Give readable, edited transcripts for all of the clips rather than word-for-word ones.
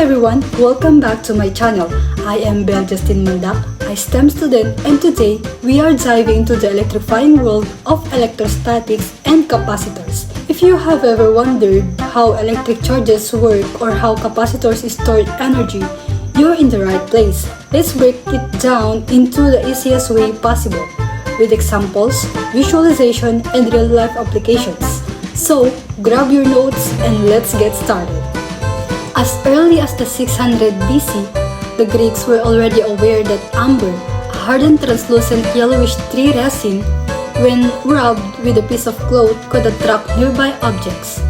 everyone, welcome back to my channel. I am Belle Justine Mandak, a STEM student, and today we are diving into the electrifying world of electrostatics and capacitors. If you have ever wondered how electric charges work or how capacitors store energy, you're in the right place. Let's break it down into the easiest way possible, with examples, visualization, and real-life applications. So, grab your notes and let's get started. As early as the 600 BC, the Greeks were already aware that amber, a hardened translucent yellowish tree resin, when rubbed with a piece of cloth, could attract nearby objects.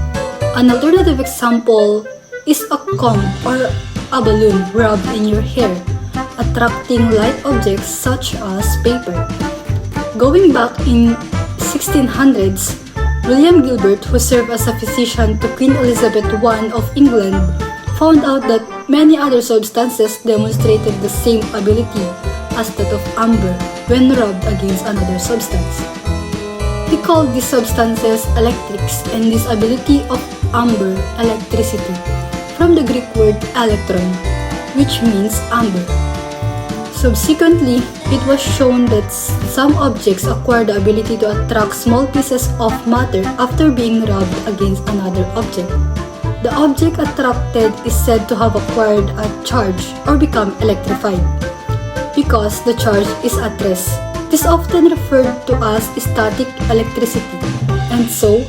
An alternative example is a comb or a balloon rubbed in your hair, attracting light objects such as paper. Going back in 1600s, William Gilbert, who served as a physician to Queen Elizabeth I of England, found out that many other substances demonstrated the same ability as that of amber when rubbed against another substance. He called these substances electrics and this ability of amber electricity, from the Greek word electron, which means amber. Subsequently, it was shown that some objects acquire the ability to attract small pieces of matter after being rubbed against another object. The object attracted is said to have acquired a charge or become electrified, because the charge is at rest. This is often referred to as static electricity, and so,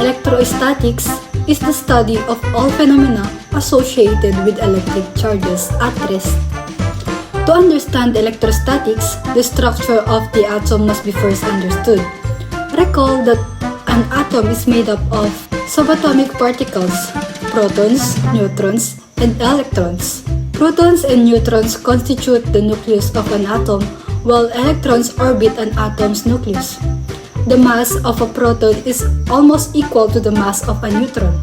electrostatics is the study of all phenomena associated with electric charges at rest. To understand electrostatics, the structure of the atom must be first understood. Recall that an atom is made up of subatomic particles, protons, neutrons, and electrons. Protons and neutrons constitute the nucleus of an atom, while electrons orbit an atom's nucleus. The mass of a proton is almost equal to the mass of a neutron.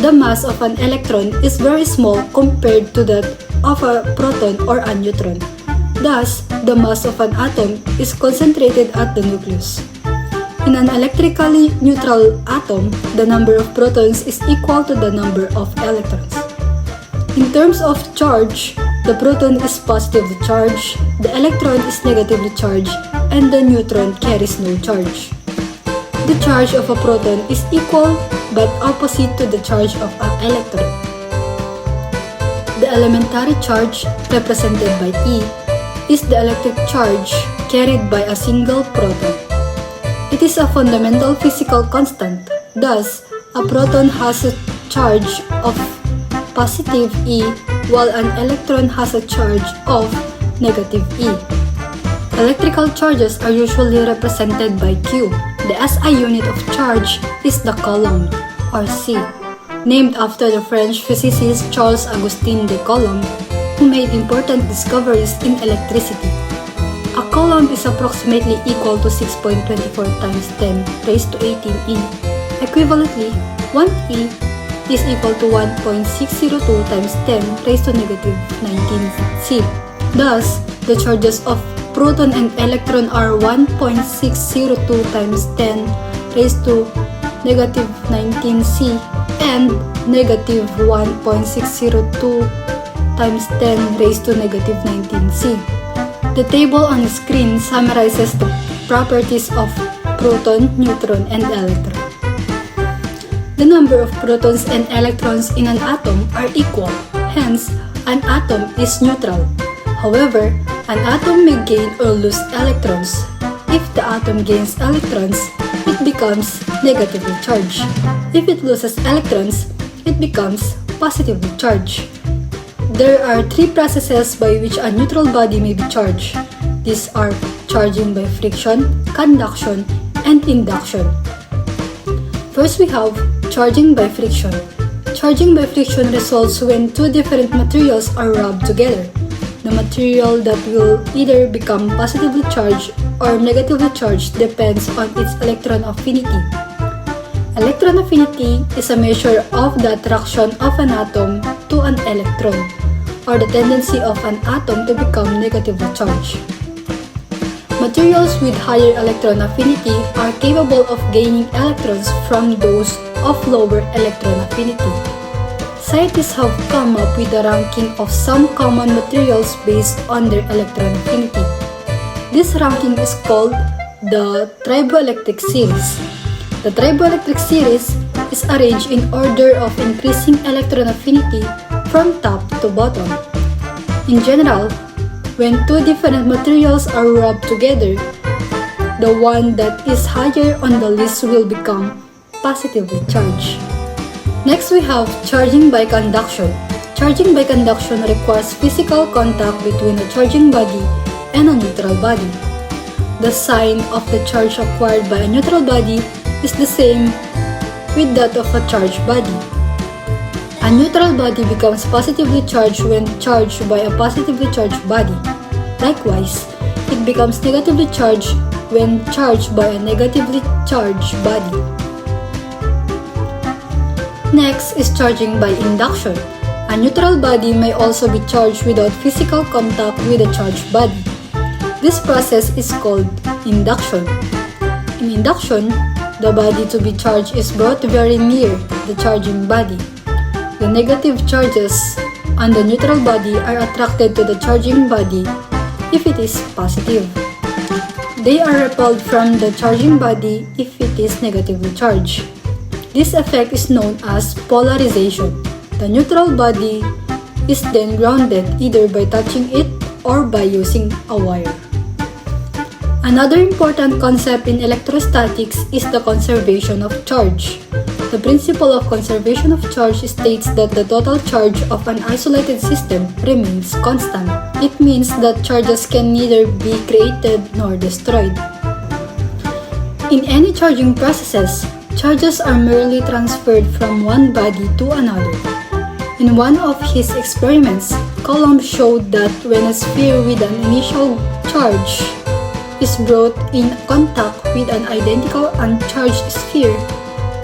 The mass of an electron is very small compared to that of a proton or a neutron. Thus, the mass of an atom is concentrated at the nucleus. In an electrically neutral atom, the number of protons is equal to the number of electrons. In terms of charge, the proton is positively charged, the electron is negatively charged, and the neutron carries no charge. The charge of a proton is equal but opposite to the charge of an electron. The elementary charge, represented by E, is the electric charge carried by a single proton. It is a fundamental physical constant. Thus, a proton has a charge of positive E, while an electron has a charge of negative E. Electrical charges are usually represented by Q. The SI unit of charge is the coulomb, or C, named after the French physicist Charles-Augustin de Coulomb, who made important discoveries in electricity. A coulomb is approximately equal to 6.24 times 10 raised to 18 E. Equivalently, 1 E is equal to 1.602 times 10 raised to negative 19 C. Thus, the charges of proton and electron are 1.602 times 10 raised to negative 19 C and negative 1.602 times 10 raised to negative 19 C. The table on the screen summarizes the properties of proton, neutron, and electron. The number of protons and electrons in an atom are equal, hence, an atom is neutral. However, an atom may gain or lose electrons. If the atom gains electrons, it becomes negatively charged. If it loses electrons, it becomes positively charged. There are three processes by which a neutral body may be charged. These are charging by friction, conduction, and induction. First, we have charging by friction. Charging by friction results when two different materials are rubbed together. The material that will either become positively charged or negatively charged depends on its electron affinity. Electron affinity is a measure of the attraction of an atom to an electron, or the tendency of an atom to become negatively charged. Materials with higher electron affinity are capable of gaining electrons from those of lower electron affinity. Scientists have come up with a ranking of some common materials based on their electron affinity. This ranking is called the triboelectric series. The triboelectric series is arranged in order of increasing electron affinity from top to bottom. In general, when two different materials are rubbed together, the one that is higher on the list will become positively charged. Next, we have charging by conduction. Charging by conduction requires physical contact between a charging body and a neutral body. The sign of the charge acquired by a neutral body is the same with that of a charged body. A neutral body becomes positively charged when charged by a positively charged body. Likewise, it becomes negatively charged when charged by a negatively charged body. Next is charging by induction. A neutral body may also be charged without physical contact with a charged body. This process is called induction. In induction, the body to be charged is brought very near the charging body. The negative charges on the neutral body are attracted to the charging body if it is positive. They are repelled from the charging body if it is negatively charged. This effect is known as polarization. The neutral body is then grounded either by touching it or by using a wire. Another important concept in electrostatics is the conservation of charge. The principle of conservation of charge states that the total charge of an isolated system remains constant. It means that charges can neither be created nor destroyed. In any charging processes, charges are merely transferred from one body to another. In one of his experiments, Coulomb showed that when a sphere with an initial charge is brought in contact with an identical uncharged sphere,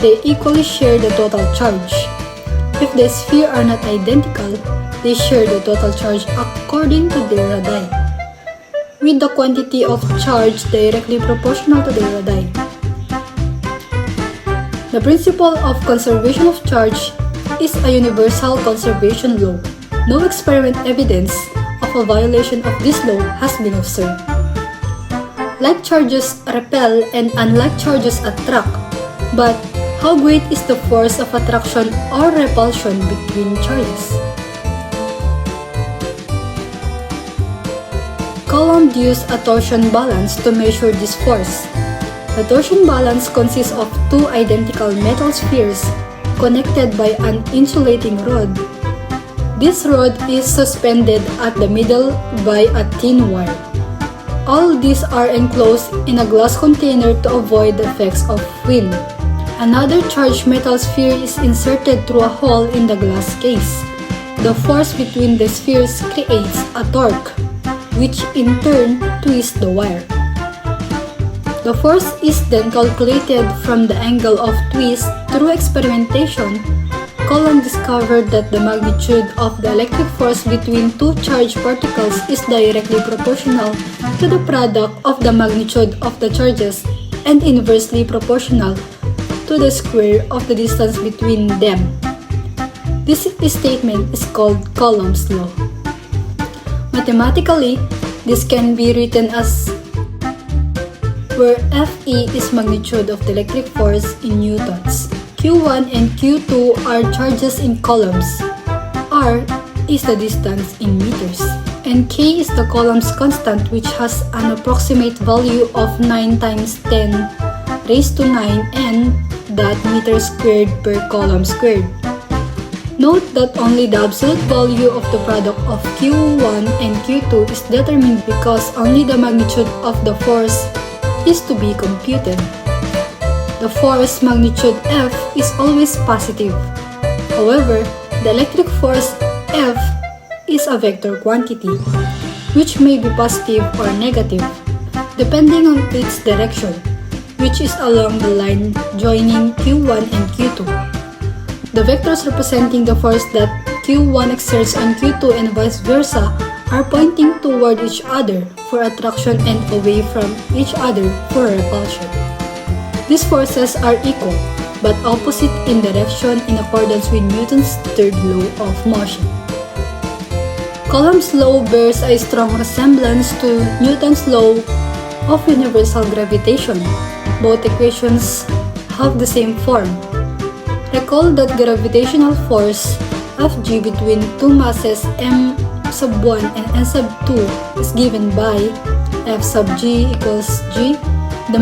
they equally share the total charge. If the spheres are not identical, they share the total charge according to their radii, with the quantity of charge directly proportional to their radii. The principle of conservation of charge is a universal conservation law. No experiment evidence of a violation of this law has been observed. Like charges repel and unlike charges attract, but how great is the force of attraction or repulsion between charges? Coulomb used a torsion balance to measure this force. The torsion balance consists of two identical metal spheres connected by an insulating rod. This rod is suspended at the middle by a thin wire. All these are enclosed in a glass container to avoid the effects of wind. Another charged metal sphere is inserted through a hole in the glass case. The force between the spheres creates a torque, which in turn twists the wire. The force is then calculated from the angle of twist. Through experimentation, Coulomb discovered that the magnitude of the electric force between two charged particles is directly proportional to the product of the magnitude of the charges and inversely proportional to the square of the distance between them. This statement is called Coulomb's law. Mathematically, this can be written as where Fe is magnitude of the electric force in newtons. Q1 and Q2 are charges in coulombs. R is the distance in meters. And K is the Coulomb's constant, which has an approximate value of 9 times 10 raised to 9 that meters squared per coulomb squared. Note that only the absolute value of the product of Q1 and Q2 is determined because only the magnitude of the force is to be computed. The force magnitude F is always positive. However, the electric force F is a vector quantity, which may be positive or negative, depending on its direction, which is along the line joining Q1 and Q2. The vectors representing the force that Q1 exerts on Q2 and vice versa are pointing toward each other for attraction and away from each other for repulsion. These forces are equal. but opposite in direction in accordance with Newton's third law of motion. Coulomb's law bears a strong resemblance to Newton's law of universal gravitation. Both equations have the same form. Recall that gravitational force Fg between two masses m sub 1 and n sub 2 is given by F sub g equals g, the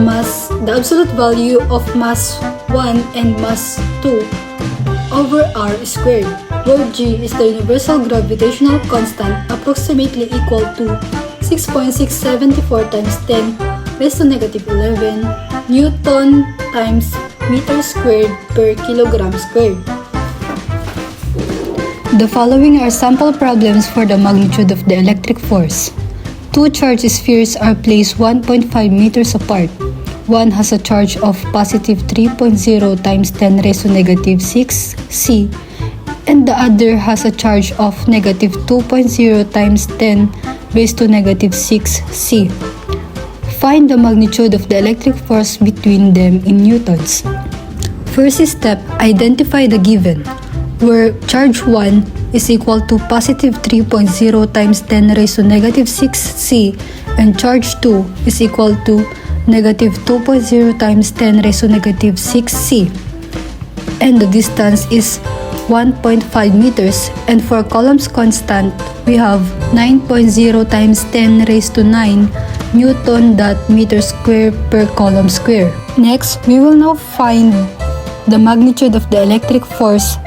absolute value of mass 1 and mass 2 over r squared, where g is the universal gravitational constant approximately equal to 6.674 times 10 raised to negative 11 Newton times meter squared per kilogram squared. The following are sample problems for the magnitude of the electric force. Two charged spheres are placed 1.5 meters apart. One has a charge of positive 3.0 times 10 raised to negative 6 C, and the other has a charge of negative 2.0 times 10 raised to negative 6 C. Find the magnitude of the electric force between them in newtons. First step, identify the given, where charge 1 is equal to positive 3.0 times 10 raised to negative 6 C and charge 2 is equal to negative 2.0 times 10 raised to negative 6 C. And the distance is 1.5 meters, and for Coulomb's constant, we have 9.0 times 10 raised to 9 Newton dot meter square per Coulomb square. Next, we will now find the magnitude of the electric force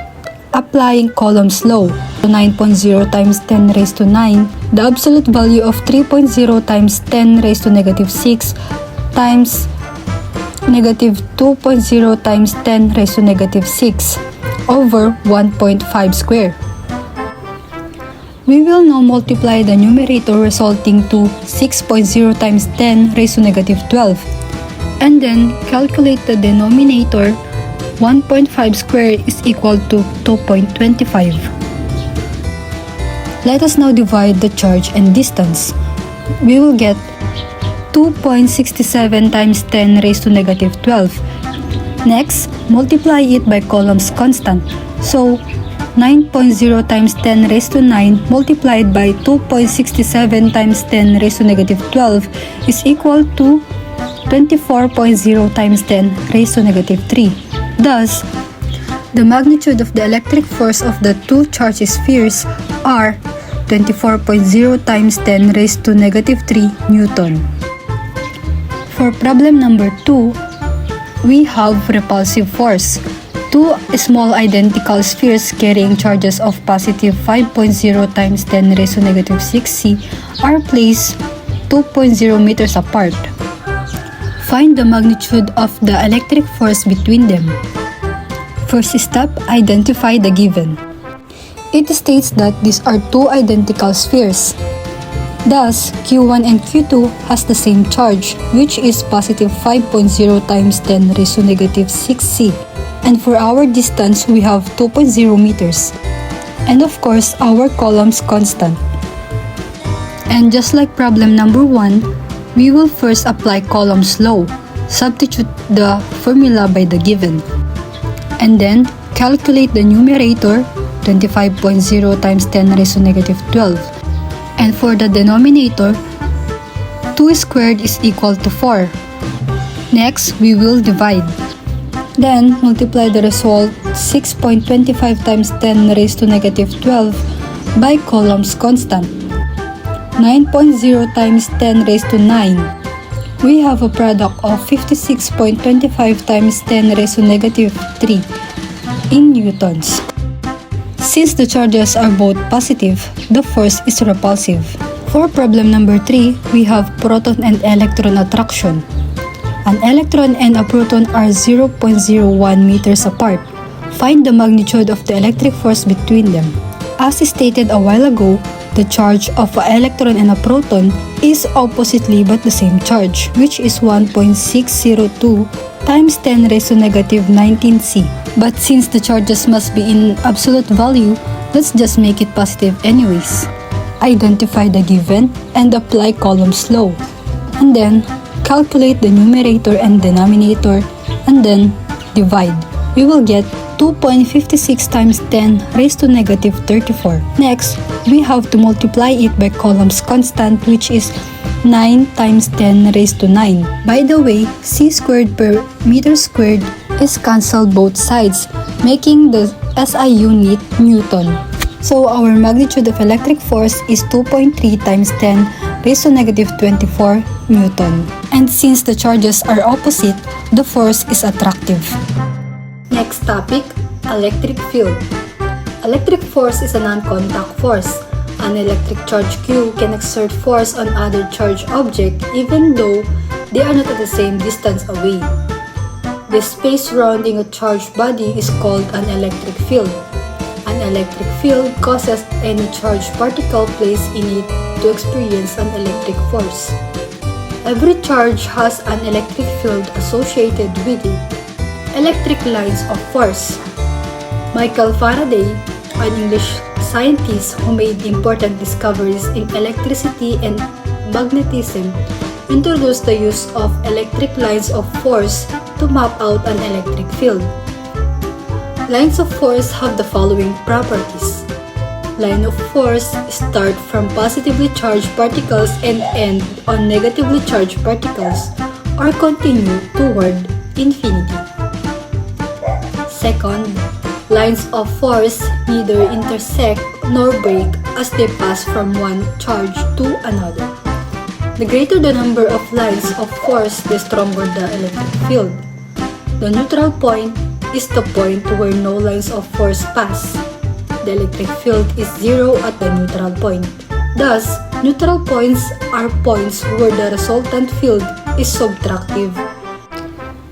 applying Coulomb's law. 9.0 times 10 raised to 9, the absolute value of 3.0 times 10 raised to negative 6 times negative 2.0 times 10 raised to negative 6 over 1.5 square. We will now multiply the numerator resulting to 6.0 times 10 raised to negative 12 and then calculate the denominator. 1.5 squared is equal to 2.25. Let us now divide the charge and distance. We will get 2.67 times 10 raised to negative 12. Next, multiply it by Coulomb's constant. So, 9.0 times 10 raised to 9 multiplied by 2.67 times 10 raised to negative 12 is equal to 24.0 times 10 raised to negative 3. Thus, the magnitude of the electric force of the two charged spheres are 24.0 times 10 raised to negative 3 Newton. For problem number 2, we have repulsive force. Two small identical spheres carrying charges of positive 5.0 times 10 raised to negative 6 C are placed 2.0 meters apart. Find the magnitude of the electric force between them. First step, identify the given. It states that these are two identical spheres. Thus, Q1 and Q2 has the same charge, which is positive 5.0 times 10 raised to negative 6 C. And for our distance, we have 2.0 meters. And of course, our Coulomb's constant. And just like problem number 1, we will first apply Coulomb's law, substitute the formula by the given, and then calculate the numerator, 25.0 times 10 raised to negative 12. And for the denominator, 2 squared is equal to 4. Next, we will divide. Then, multiply the result 6.25 times 10 raised to negative 12 by Coulomb's constant. 9.0 times 10 raised to 9. We have a product of 56.25 times 10 raised to negative 3 in newtons. Since the charges are both positive, the force is repulsive. For problem number 3, we have proton and electron attraction. An electron and a proton are 0.01 meters apart. Find the magnitude of the electric force between them. As stated a while ago, the charge of an electron and a proton is oppositely but the same charge, which is 1.602 times 10 raised to negative 19 C. But since the charges must be in absolute value, let's just make it positive anyways. Identify the given and apply Coulomb's law. And then, calculate the numerator and denominator and then divide. we will get 2.56 times 10 raised to negative 34. Next, we have to multiply it by Coulomb's constant, which is 9 times 10 raised to 9. By the way, c squared per meter squared is cancelled both sides, making the SI unit Newton. So our magnitude of electric force is 2.3 times 10 raised to negative 24 Newton. And since the charges are opposite, the force is attractive. Next topic, electric field. Electric force is a non-contact force. An electric charge Q can exert force on other charged object even though they are not at the same distance away. The space surrounding a charged body is called an electric field. An electric field causes any charged particle placed in it to experience an electric force. Every charge has an electric field associated with it. Electric lines of force. Michael Faraday, an English scientist who made important discoveries in electricity and magnetism, introduced the use of electric lines of force to map out an electric field. Lines of force have the following properties. Line of force start from positively charged particles and end on negatively charged particles, or continue toward infinity. Second, lines of force neither intersect nor break as they pass from one charge to another. The greater the number of lines of force, the stronger the electric field. The neutral point is the point where no lines of force pass. The electric field is zero at the neutral point. Thus, neutral points are points where the resultant field is subtractive.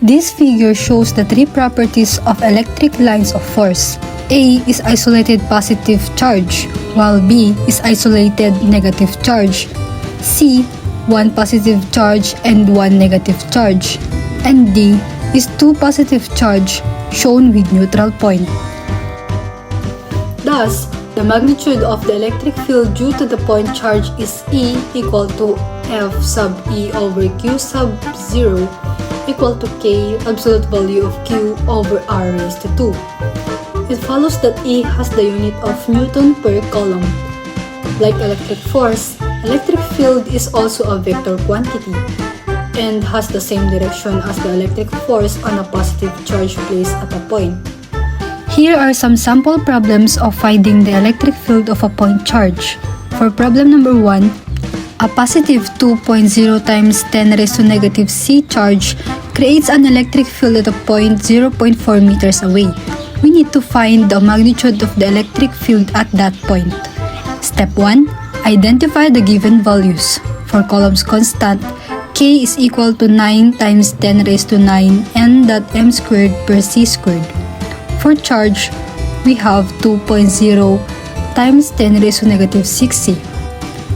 This figure shows the three properties of electric lines of force. A is isolated positive charge, while B is isolated negative charge. C, one positive charge and one negative charge. And D is two positive charge shown with neutral point. Thus, the magnitude of the electric field due to the point charge is E equal to F sub E over Q sub 0 equal to K absolute value of Q over R raised to 2. It follows that E has the unit of Newton per coulomb. Like electric force, electric field is also a vector quantity and has the same direction as the electric force on a positive charge placed at a point. Here are some sample problems of finding the electric field of a point charge. For problem number 1, a positive 2.0 times 10 raised to negative C charge creates an electric field at a point 0.4 meters away. We need to find the magnitude of the electric field at that point. Step 1. Identify the given values. For Coulomb's constant, K is equal to 9 times 10 raised to 9 n.m squared per c squared. For charge, we have 2.0 times 10 raised to negative 6c.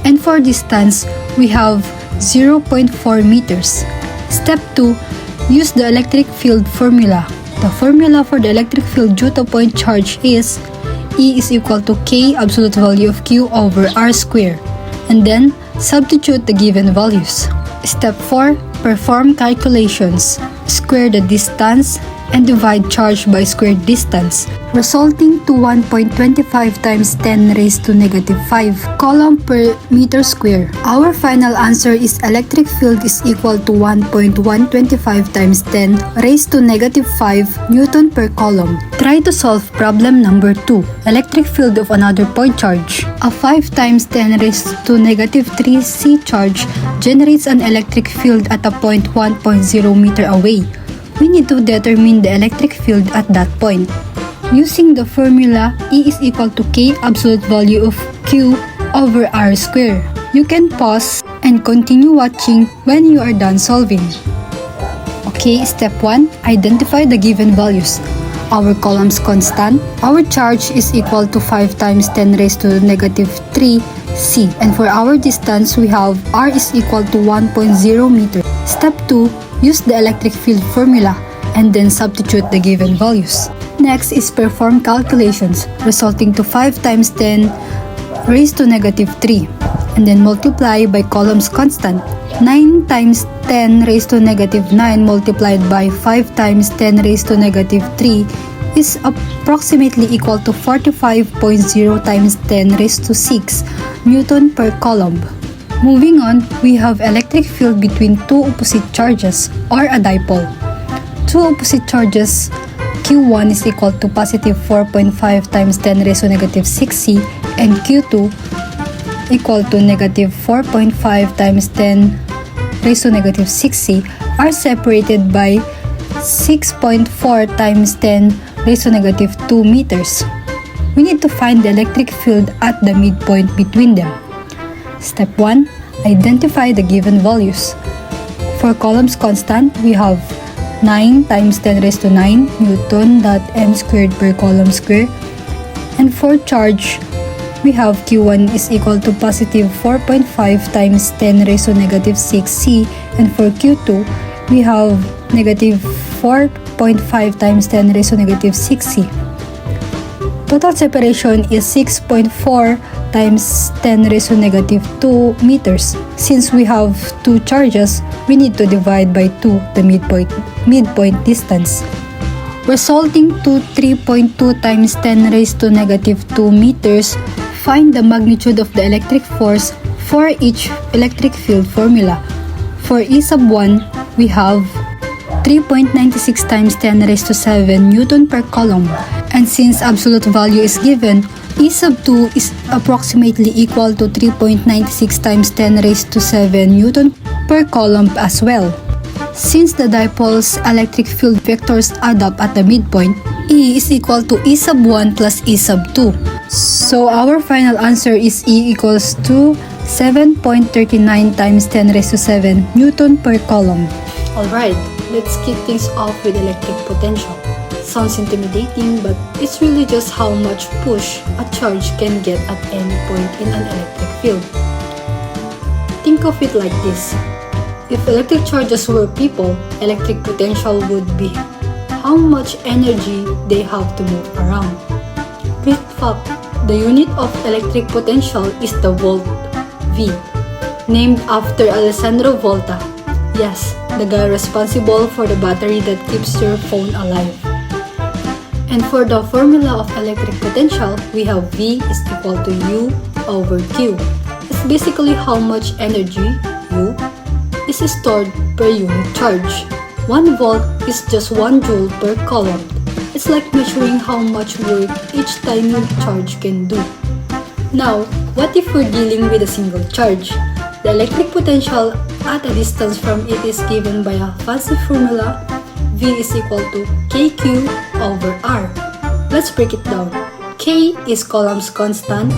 And for distance, we have 0.4 meters. Step 2. Use the electric field formula. The formula for the electric field due to point charge is E is equal to K absolute value of Q over R square. And then, substitute the given values. Step 4. Perform calculations. Square the distance and divide charge by squared distance, resulting to 1.25 times 10 raised to negative 5 coulomb per meter square. Our final answer is electric field is equal to 1.125 times 10 raised to negative 5 Newton per coulomb. Try to solve problem number 2. Electric field of another point charge. A 5 times 10 raised to negative 3 C charge generates an electric field at a point 1.0 meter away. We need to determine the electric field at that point. Using the formula, E is equal to K absolute value of Q over R square. You can pause and continue watching when you are done solving. Okay, step 1. Identify the given values. Our Coulomb's constant, our charge is equal to 5 times 10 raised to negative 3 C. And for our distance, we have R is equal to 1.0 meter. Step 2. Use the electric field formula and then substitute the given values. Next is perform calculations, resulting to 5 times 10 raised to negative 3. and then multiply by Coulomb's constant. 9 times 10 raised to negative 9 multiplied by 5 times 10 raised to negative 3 is approximately equal to 45.0 times 10 raised to 6 Newton per Coulomb. Moving on, we have electric field between two opposite charges or a dipole. Two opposite charges, Q1 is equal to positive 4.5 times 10 raised to negative 6C and Q2 equal to negative 4.5 times 10 raised to negative 6C are separated by 6.4 times 10 raised to negative 2 meters. We need to find the electric field at the midpoint between them. Step 1. Identify the given values. For Coulomb's constant, we have 9 times 10 raised to 9 Newton dot m squared per Coulomb square. And for charge, we have Q1 is equal to positive 4.5 times 10 raised to negative 6C, and for Q2, we have negative 4.5 times 10 raised to negative 6C. Total separation is 6.4 times 10 raised to negative 2 meters. Since we have two charges, we need to divide by 2 the midpoint distance, resulting to 3.2 times 10 raised to negative 2 meters. Find the magnitude of the electric force for each electric field formula. For E sub 1, we have 3.96 times 10 raised to 7 Newton per Coulomb. And since absolute value is given, E sub 2 is approximately equal to 3.96 times 10 raised to 7 Newton per Coulomb as well. Since the dipole's electric field vectors add up at the midpoint, E is equal to E sub 1 plus E sub 2. So our final answer is E equals to 7.39 times 10 raised to 7 Newton per Coulomb. Alright, let's kick things off with electric potential. Sounds intimidating, but it's really just how much push a charge can get at any point in an electric field. Think of it like this. If electric charges were people, electric potential would be how much energy they have to move around. In fact, the unit of electric potential is the volt, V, named after Alessandro Volta. Yes, the guy responsible for the battery that keeps your phone alive. And for the formula of electric potential, we have V is equal to U over Q. It's basically how much energy, U, is stored per unit charge. 1 volt is just 1 joule per coulomb. It's like measuring how much work each tiny charge can do. Now, what if we're dealing with a single charge? The electric potential at a distance from it is given by a fancy formula. V is equal to KQ over R. Let's break it down. K is Coulomb's constant,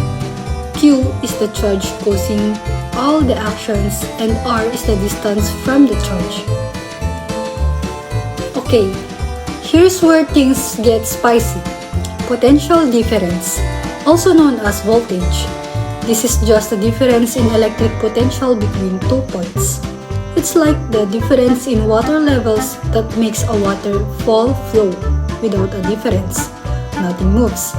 Q is the charge causing all the actions, and R is the distance from the charge. Okay, here's where things get spicy. Potential difference, also known as voltage. This is just the difference in electric potential between 2 points. It's like the difference in water levels that makes a waterfall flow. Without a difference, nothing moves.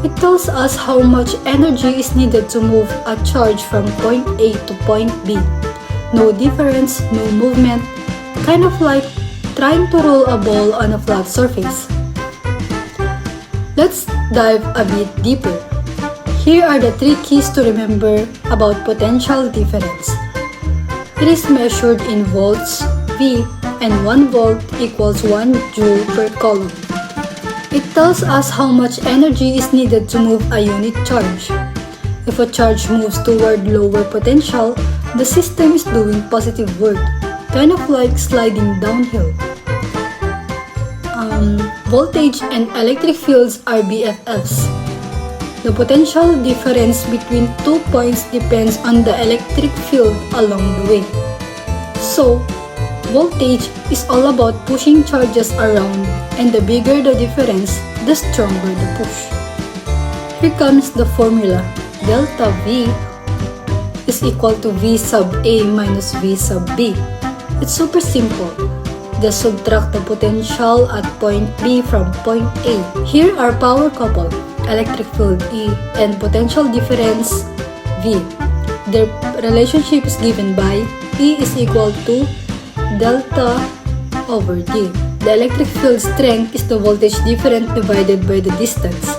It tells us how much energy is needed to move a charge from point A to point B. No difference, no movement, kind of like trying to roll a ball on a flat surface. Let's dive a bit deeper. Here are the 3 keys to remember about potential difference. It is measured in volts, V, and 1 volt equals 1 joule per coulomb. It tells us how much energy is needed to move a unit charge. If a charge moves toward lower potential, the system is doing positive work, kind of like sliding downhill. Voltage and electric fields are BFFs. The potential difference between 2 points depends on the electric field along the way. So, voltage is all about pushing charges around, and the bigger the difference, the stronger the push. Here comes the formula. Delta V is equal to V sub A minus V sub B. It's super simple. Just subtract the potential at point B from point A. Here are power coupled, electric field E, and potential difference V. Their relationship is given by E is equal to delta over D. The electric field strength is the voltage difference divided by the distance.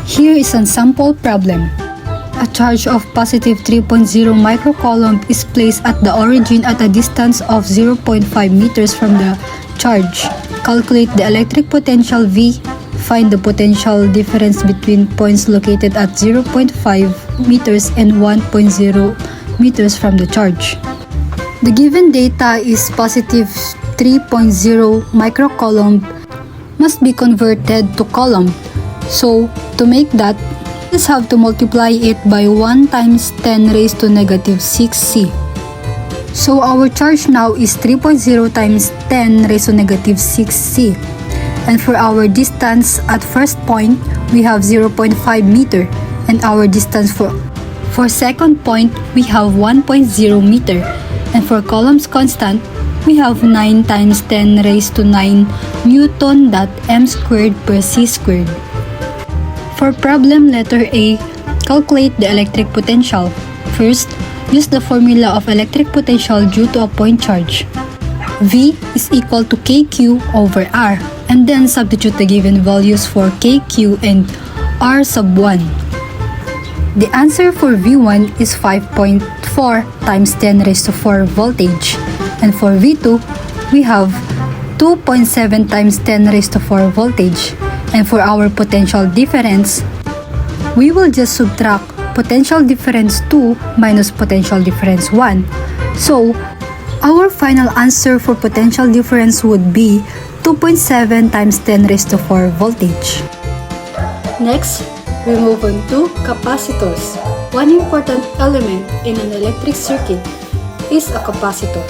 Here is an sample problem. A charge of positive 3.0 microcoulomb is placed at the origin at a distance of 0.5 meters from the charge. Calculate the electric potential V. Find the potential difference between points located at 0.5 meters and 1.0 meters from the charge. The given data is positive 3.0 microcoulomb must be converted to coulomb. So, to make that, we just have to multiply it by 1 times 10 raised to negative 6C. So, our charge now is 3.0 times 10 raised to negative 6C. And for our distance at first point, we have 0.5 meter. And our distance for second point, we have 1.0 meter. And for coulomb's constant, we have 9 times 10 raised to 9 Newton dot m squared per c squared. For problem letter A, calculate the electric potential. First, use the formula of electric potential due to a point charge. V is equal to kq over r, and then substitute the given values for kq and r sub 1. The answer for V1 is 5.4 times 10 raised to 4 voltage. And for V2, we have 2.7 times 10 raised to 4 voltage. And for our potential difference, we will just subtract potential difference 2 minus potential difference 1. So, our final answer for potential difference would be 2.7 times 10 raised to 4 voltage. Next, we move on to capacitors. One important element in an electric circuit is a capacitor.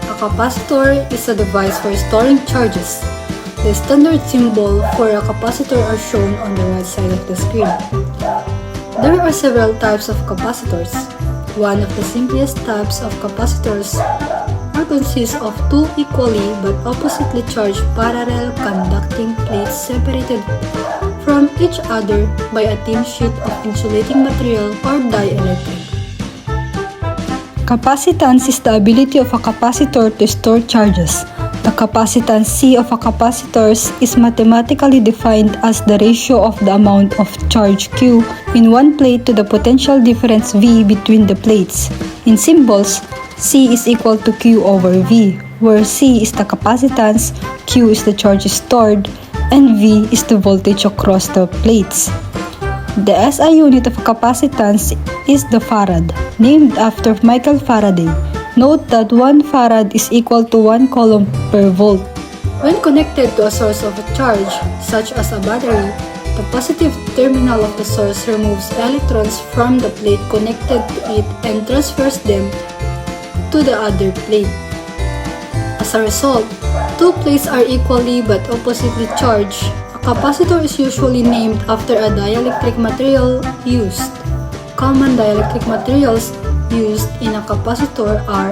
A capacitor is a device for storing charges. The standard symbol for a capacitor are shown on the right side of the screen. There are several types of capacitors. One of the simplest types of capacitors consists of two equally but oppositely charged parallel conducting plates separated from each other by a thin sheet of insulating material or dielectric. Capacitance is the ability of a capacitor to store charges. The capacitance C of a capacitor is mathematically defined as the ratio of the amount of charge Q in one plate to the potential difference V between the plates. In symbols, C is equal to Q over V, where C is the capacitance, Q is the charge stored, and V is the voltage across the plates. The SI unit of capacitance is the farad, named after Michael Faraday. Note that 1 farad is equal to 1 coulomb per volt. When connected to a source of a charge, such as a battery, the positive terminal of the source removes electrons from the plate connected to it and transfers them to the other plate. As a result, two plates are equally but oppositely charged. A capacitor is usually named after a dielectric material used. Common dielectric materials used in a capacitor are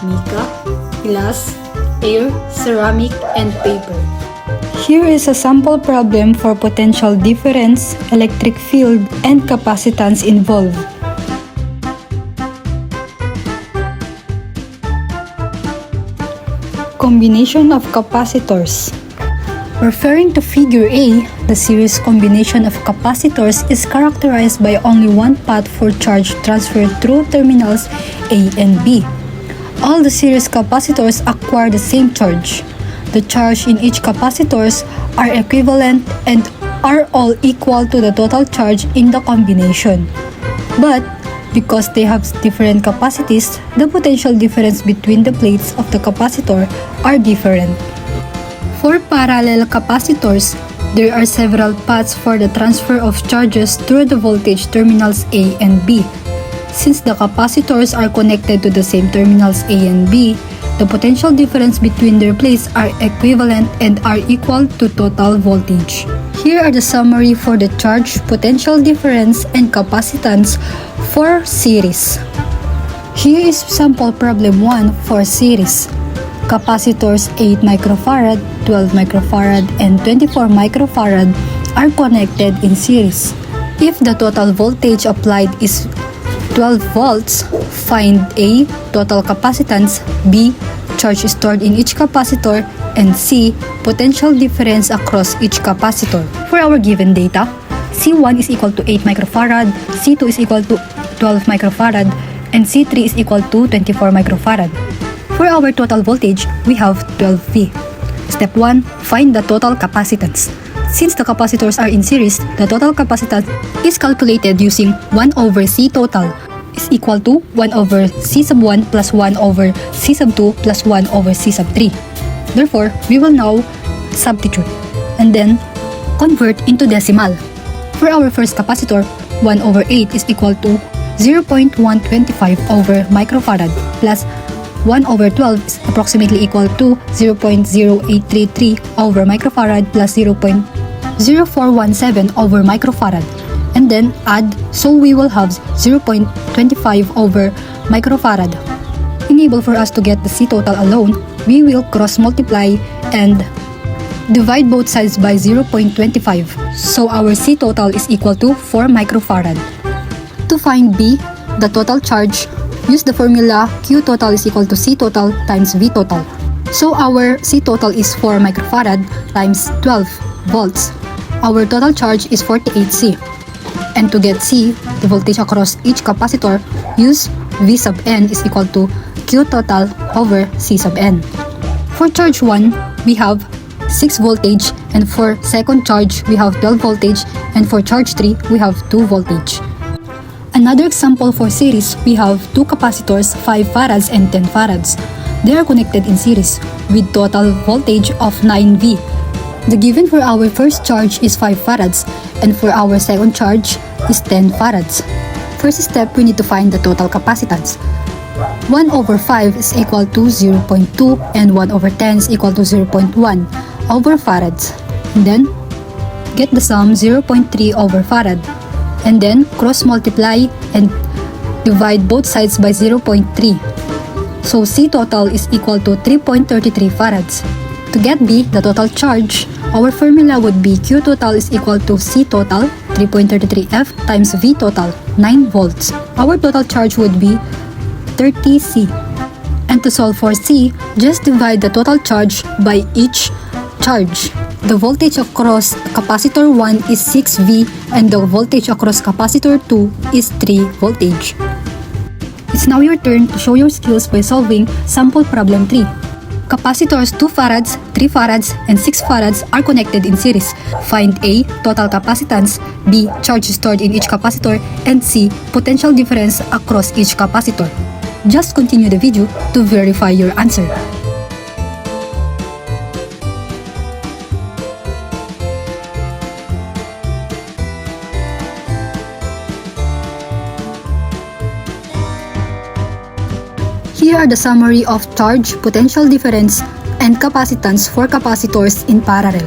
mica, glass, air, ceramic, and paper. Here is a sample problem for potential difference, electric field, and capacitance involved. Combination of capacitors. Referring to figure A, the series combination of capacitors is characterized by only one path for charge transfer through terminals A and B. All the series capacitors acquire the same charge. The charge in each capacitors are equivalent and are all equal to the total charge in the combination. But because they have different capacities, the potential difference between the plates of the capacitor are different. For parallel capacitors, there are several paths for the transfer of charges through the voltage terminals A and B. Since the capacitors are connected to the same terminals A and B, the potential difference between their plates are equivalent and are equal to total voltage. Here are the summary for the charge, potential difference, and capacitance for series. Here is sample problem 1 for series. Capacitors 8 microfarad, 12 microfarad, and 24 microfarad are connected in series. If the total voltage applied is 12 volts, find A. Total capacitance, B. Charge stored in each capacitor, and C. Potential difference across each capacitor. For our given data, C1 is equal to 8 microfarad, C2 is equal to 12 microfarad, and C3 is equal to 24 microfarad. For our total voltage, we have 12V. Step 1. Find the total capacitance. Since the capacitors are in series, the total capacitance is calculated using 1 over C total is equal to 1 over C sub 1 plus 1 over C sub 2 plus 1 over C sub 3. Therefore, we will now substitute and then convert into decimal. For our first capacitor, 1 over 8 is equal to 0.125 over microfarad plus 1 over 12 is approximately equal to 0.0833 over microfarad plus 0.0417 over microfarad, and then add, so we will have 0.25 over microfarad. Enable for us to get the C total alone, we will cross multiply and divide both sides by 0.25. So our C total is equal to 4 microfarad. To find B, the total charge, use the formula Q total is equal to C total times V total. So our C total is 4 microfarad times 12 volts. Our total charge is 48C. And to get C, the voltage across each capacitor, use V sub n is equal to Q total over C sub n. For charge 1, we have 6 voltage, and for second charge, we have 12 voltage, and for charge 3, we have 2 voltage. Another example for series, we have two capacitors, 5 farads and 10 farads. They are connected in series with total voltage of 9V. The given for our first charge is 5 farads, and for our second charge is 10 farads. First step, we need to find the total capacitance. 1 over 5 is equal to 0.2, and 1 over 10 is equal to 0.1 over farads. And then, get the sum 0.3 over farad. And then cross multiply and divide both sides by 0.3. So C total is equal to 3.33 farads. To get B, the total charge, our formula would be Q total is equal to C total 3.33 F times V total 9 volts. Our total charge would be 30C. And to solve for C, just divide the total charge by each charge. The voltage across capacitor 1 is 6V, and the voltage across capacitor 2 is 3 voltage. It's now your turn to show your skills by solving sample problem 3. Capacitors 2 farads, 3 farads, and 6 farads are connected in series. Find A. Total capacitance, B. Charge stored in each capacitor, and C. Potential difference across each capacitor. Just continue the video to verify your answer. Here are the summary of charge, potential difference, and capacitance for capacitors in parallel.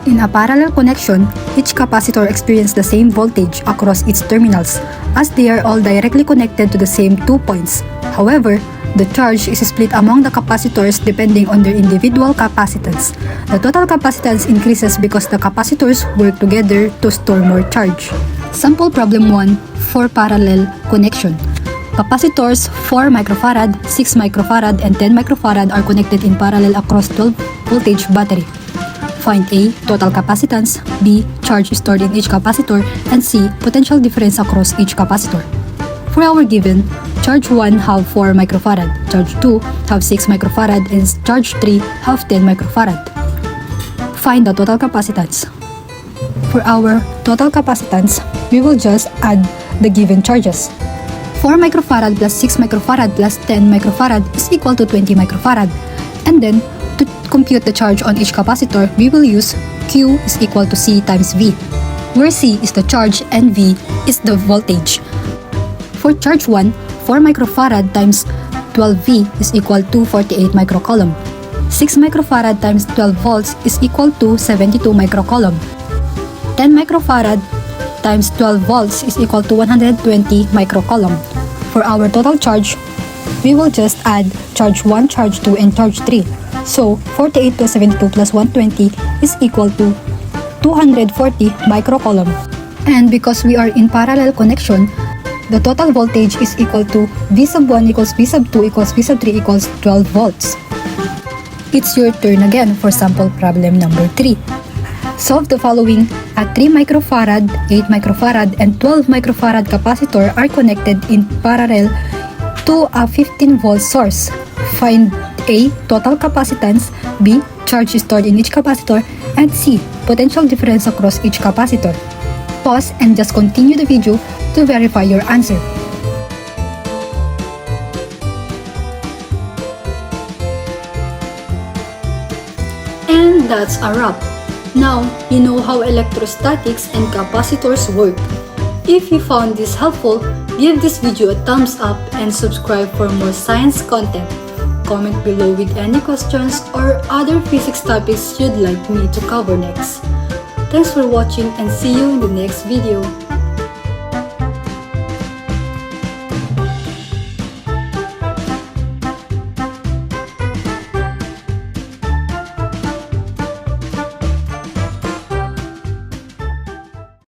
In a parallel connection, each capacitor experiences the same voltage across its terminals, as they are all directly connected to the same 2 points. However, the charge is split among the capacitors depending on their individual capacitance. The total capacitance increases because the capacitors work together to store more charge. Sample problem 1 for parallel connection. Capacitors 4 microfarad, 6 microfarad, and 10 microfarad are connected in parallel across 12 voltage battery. Find A. Total capacitance, B. Charge stored in each capacitor, and C. Potential difference across each capacitor. For our given, charge 1 have 4 microfarad, charge 2 have 6 microfarad, and charge 3 have 10 microfarad. Find the total capacitance. For our total capacitance, we will just add the given charges. 4 microfarad plus 6 microfarad plus 10 microfarad is equal to 20 microfarad. And then, to compute the charge on each capacitor, we will use Q is equal to C times V, where C is the charge and V is the voltage. For charge 1, 4 microfarad times 12V is equal to 48 microcoulomb. 6 microfarad times 12 volts is equal to 72 microcoulomb. 10 microfarad times 12 volts is equal to 120 microcoulomb. For our total charge, we will just add charge 1, charge 2, and charge 3. So, 48 plus 72 plus 120 is equal to 240 microcoulomb. And because we are in parallel connection, the total voltage is equal to V sub 1 equals V sub 2 equals V sub 3 equals 12 volts. It's your turn again for sample problem number 3. Solve the following. A 3 microfarad, 8 microfarad, and 12 microfarad capacitor are connected in parallel to a 15-volt source. Find A. Total capacitance, B. Charge stored in each capacitor, and C. Potential difference across each capacitor. Pause and just continue the video to verify your answer. And that's a wrap. Now, you know how electrostatics and capacitors work. If you found this helpful, give this video a thumbs up and subscribe for more science content. Comment below with any questions or other physics topics you'd like me to cover next. Thanks for watching and see you in the next video.